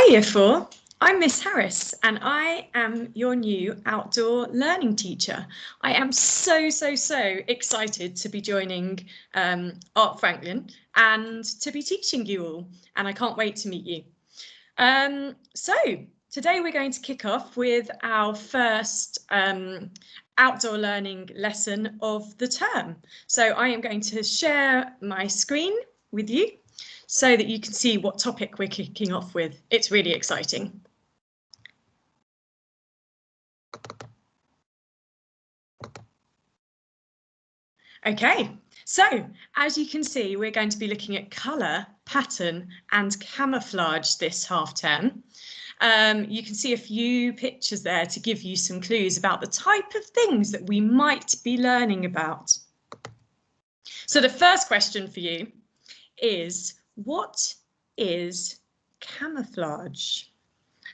Hi Year 4, I'm Miss Harris and I am your new outdoor learning teacher. I am so excited to be joining Art Franklin and to be teaching you all, and I can't wait to meet you. So today we're going to kick off with our first outdoor learning lesson of the term. So I am going to share my screen with you so that you can see what topic we're kicking off with. It's really exciting. Okay, so as you can see, we're going to be looking at colour, pattern and camouflage this half term. You can see a few pictures there to give you some clues about the type of things that we might be learning about. So the first question for you is, what is camouflage?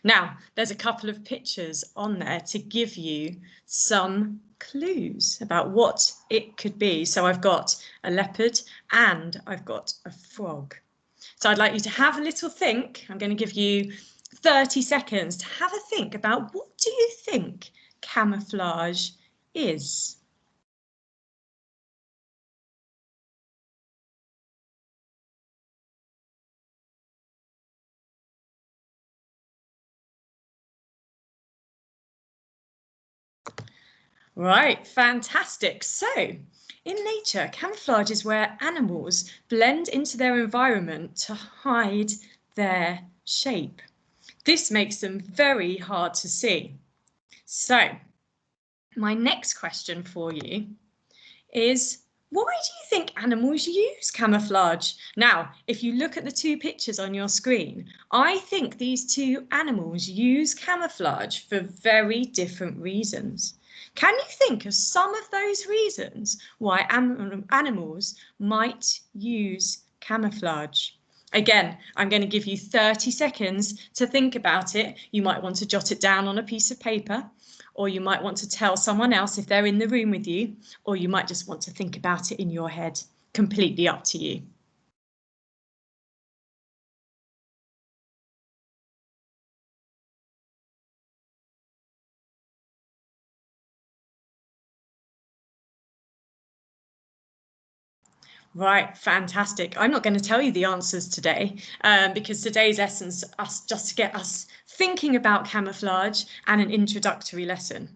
Now, there's a couple of pictures on there to give you some clues about what it could be. So I've got a leopard and I've got a frog. So I'd like you to have a little think. I'm going to give you 30 seconds to have a think about, what do you think camouflage is? Right, fantastic. So in nature, camouflage is where animals blend into their environment to hide their shape. This makes them very hard to see. So my next question for you is, why do you think animals use camouflage? Now, if you look at the two pictures on your screen, I think these two animals use camouflage for very different reasons. Can you think of some of those reasons why animals might use camouflage? Again, I'm going to give you 30 seconds to think about it. You might want to jot it down on a piece of paper, or you might want to tell someone else if they're in the room with you, or you might just want to think about it in your head. Completely up to you. Right, fantastic. I'm not going to tell you the answers today because today's essence is just to get us thinking about camouflage and an introductory lesson.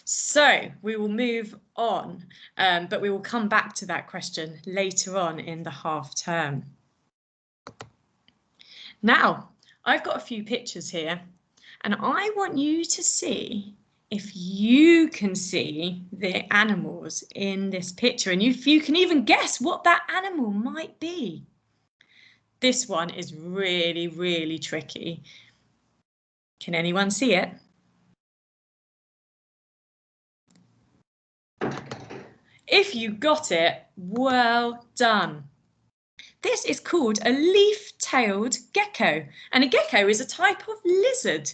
So we will move on, but we will come back to that question later on in the half term. Now, I've got a few pictures here and I want you to see if you can see the animals in this picture, and if you can even guess what that animal might be. This one is really tricky. Can anyone see it? If you got it, well done. This is called a leaf-tailed gecko, and a gecko is a type of lizard.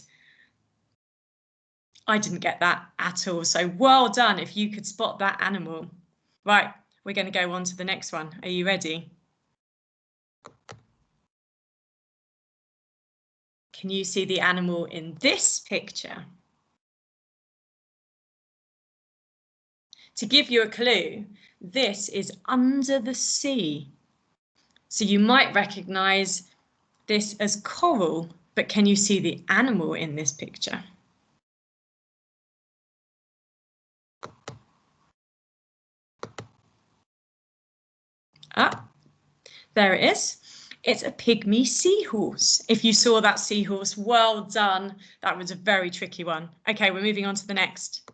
I didn't get that at all, so well done if you could spot that animal. Right, we're going to go on to the next one. Are you ready? Can you see the animal in this picture? To give you a clue, this is under the sea. So you might recognise this as coral, but can you see the animal in this picture? Ah, there it is. It's a pygmy seahorse. If you saw that seahorse, well done. That was a very tricky one. Okay, we're moving on to the next.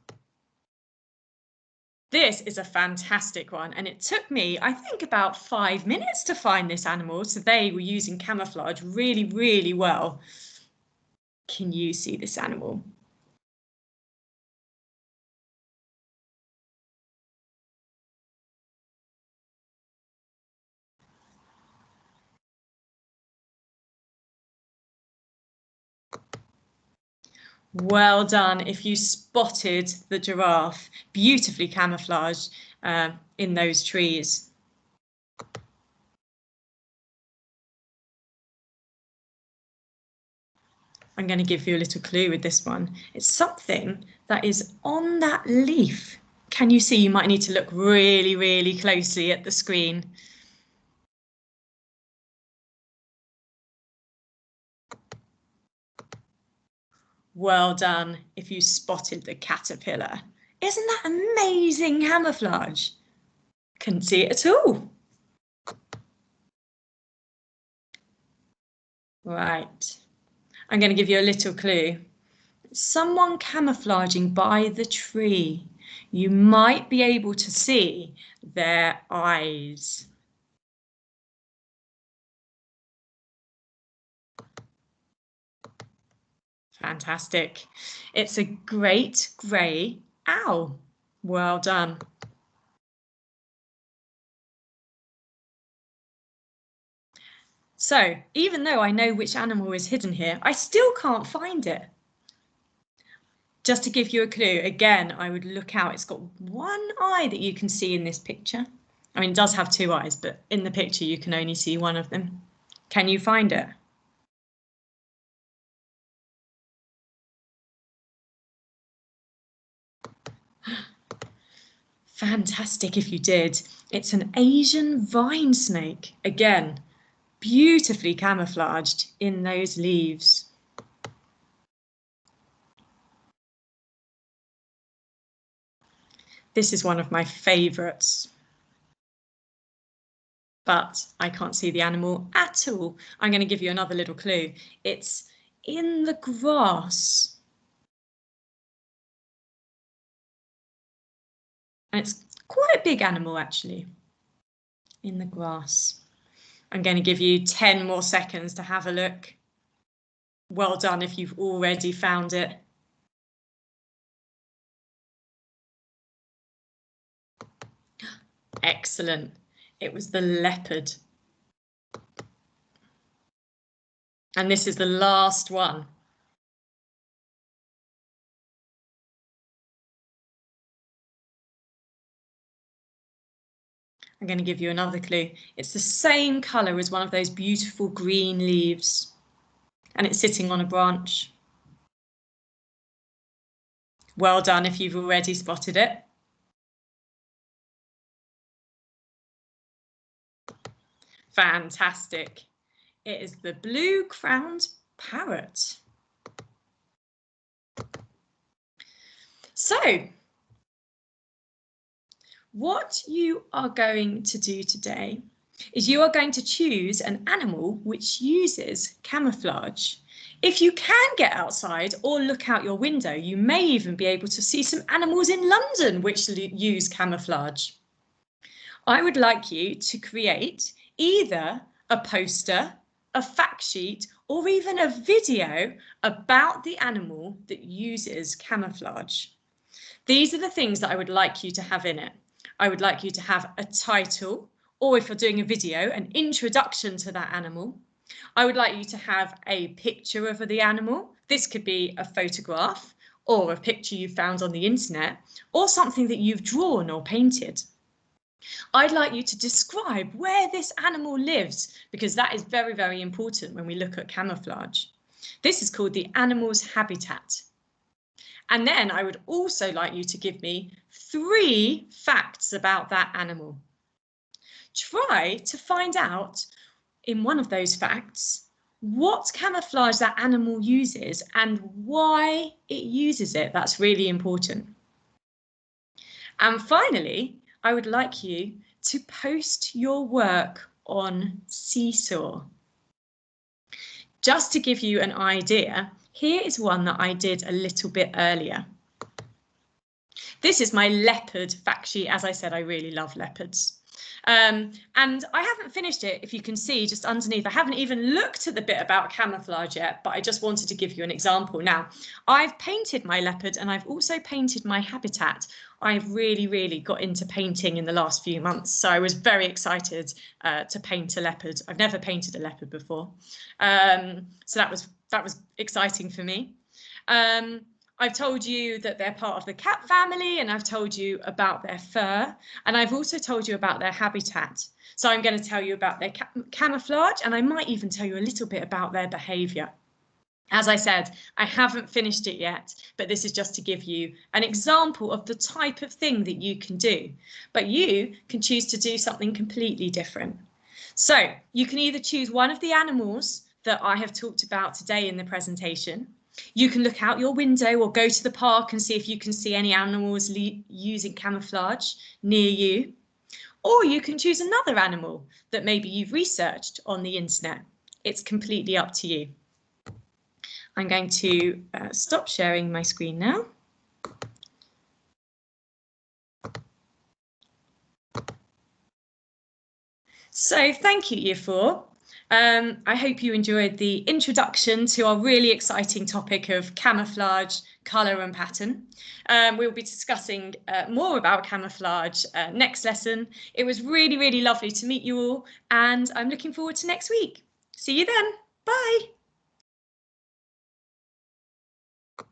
This is a fantastic one, and it took me, I think, about 5 minutes to find this animal, so they were using camouflage really well. Can you see this animal? Well done if you spotted the giraffe, beautifully camouflaged in those trees. I'm going to give you a little clue with this one. It's something that is on that leaf. Can you see? You might need to look really, really closely at the screen. Well done if you spotted the caterpillar. Isn't that amazing camouflage? Couldn't see it at all. Right. I'm going to give you a little clue. Someone camouflaging by the tree. You might be able to see their eyes. Fantastic. It's a great grey owl. Well done. So, even though I know which animal is hidden here, I still can't find it. Just to give you a clue, again, I would look out. It's got one eye that you can see in this picture. I mean, it does have two eyes, but in the picture you can only see one of them. Can you find it? Fantastic if you did. It's an Asian vine snake. Again, beautifully camouflaged in those leaves. This is one of my favourites. But I can't see the animal at all. I'm going to give you another little clue. It's in the grass. And it's quite a big animal, actually, in the grass. I'm going to give you 10 more seconds to have a look. Well done if you've already found it. Excellent. It was the leopard. And this is the last one. I'm going to give you another clue. It's the same colour as one of those beautiful green leaves. And it's sitting on a branch. Well done if you've already spotted it. Fantastic. It is the blue-crowned parrot. So, what you are going to do today is you are going to choose an animal which uses camouflage. If you can get outside or look out your window, you may even be able to see some animals in London which use camouflage. I would like you to create either a poster, a fact sheet, or even a video about the animal that uses camouflage. These are the things that I would like you to have in it. I would like you to have a title, or if you're doing a video, an introduction to that animal. I would like you to have a picture of the animal. This could be a photograph or a picture you found on the internet or something that you've drawn or painted. I'd like you to describe where this animal lives because that is very, very important when we look at camouflage. This is called the animal's habitat. And then I would also like you to give me 3 facts about that animal. Try to find out in one of those facts what camouflage that animal uses and why it uses it. That's really important. And finally, I would like you to post your work on Seesaw. Just to give you an idea, here is one that I did a little bit earlier. This is my leopard fact sheet. As I said, I really love leopards. And I haven't finished it, if you can see just underneath. I haven't even looked at the bit about camouflage yet, but I just wanted to give you an example. Now, I've painted my leopard and I've also painted my habitat. I've really got into painting in the last few months, so I was very excited to paint a leopard. I've never painted a leopard before, so that was exciting for me. I've told you that they're part of the cat family and I've told you about their fur and I've also told you about their habitat. So I'm going to tell you about their camouflage and I might even tell you a little bit about their behaviour. As I said, I haven't finished it yet, but this is just to give you an example of the type of thing that you can do. But you can choose to do something completely different. So you can either choose one of the animals that I have talked about today in the presentation. You can look out your window or go to the park and see if you can see any animals using camouflage near you. Or you can choose another animal that maybe you've researched on the internet. It's completely up to you. I'm going to stop sharing my screen now. So thank you, Year 4. I hope you enjoyed the introduction to our really exciting topic of camouflage, colour and pattern. We'll be discussing more about camouflage next lesson. It was really, really lovely to meet you all, and I'm looking forward to next week. See you then. Bye.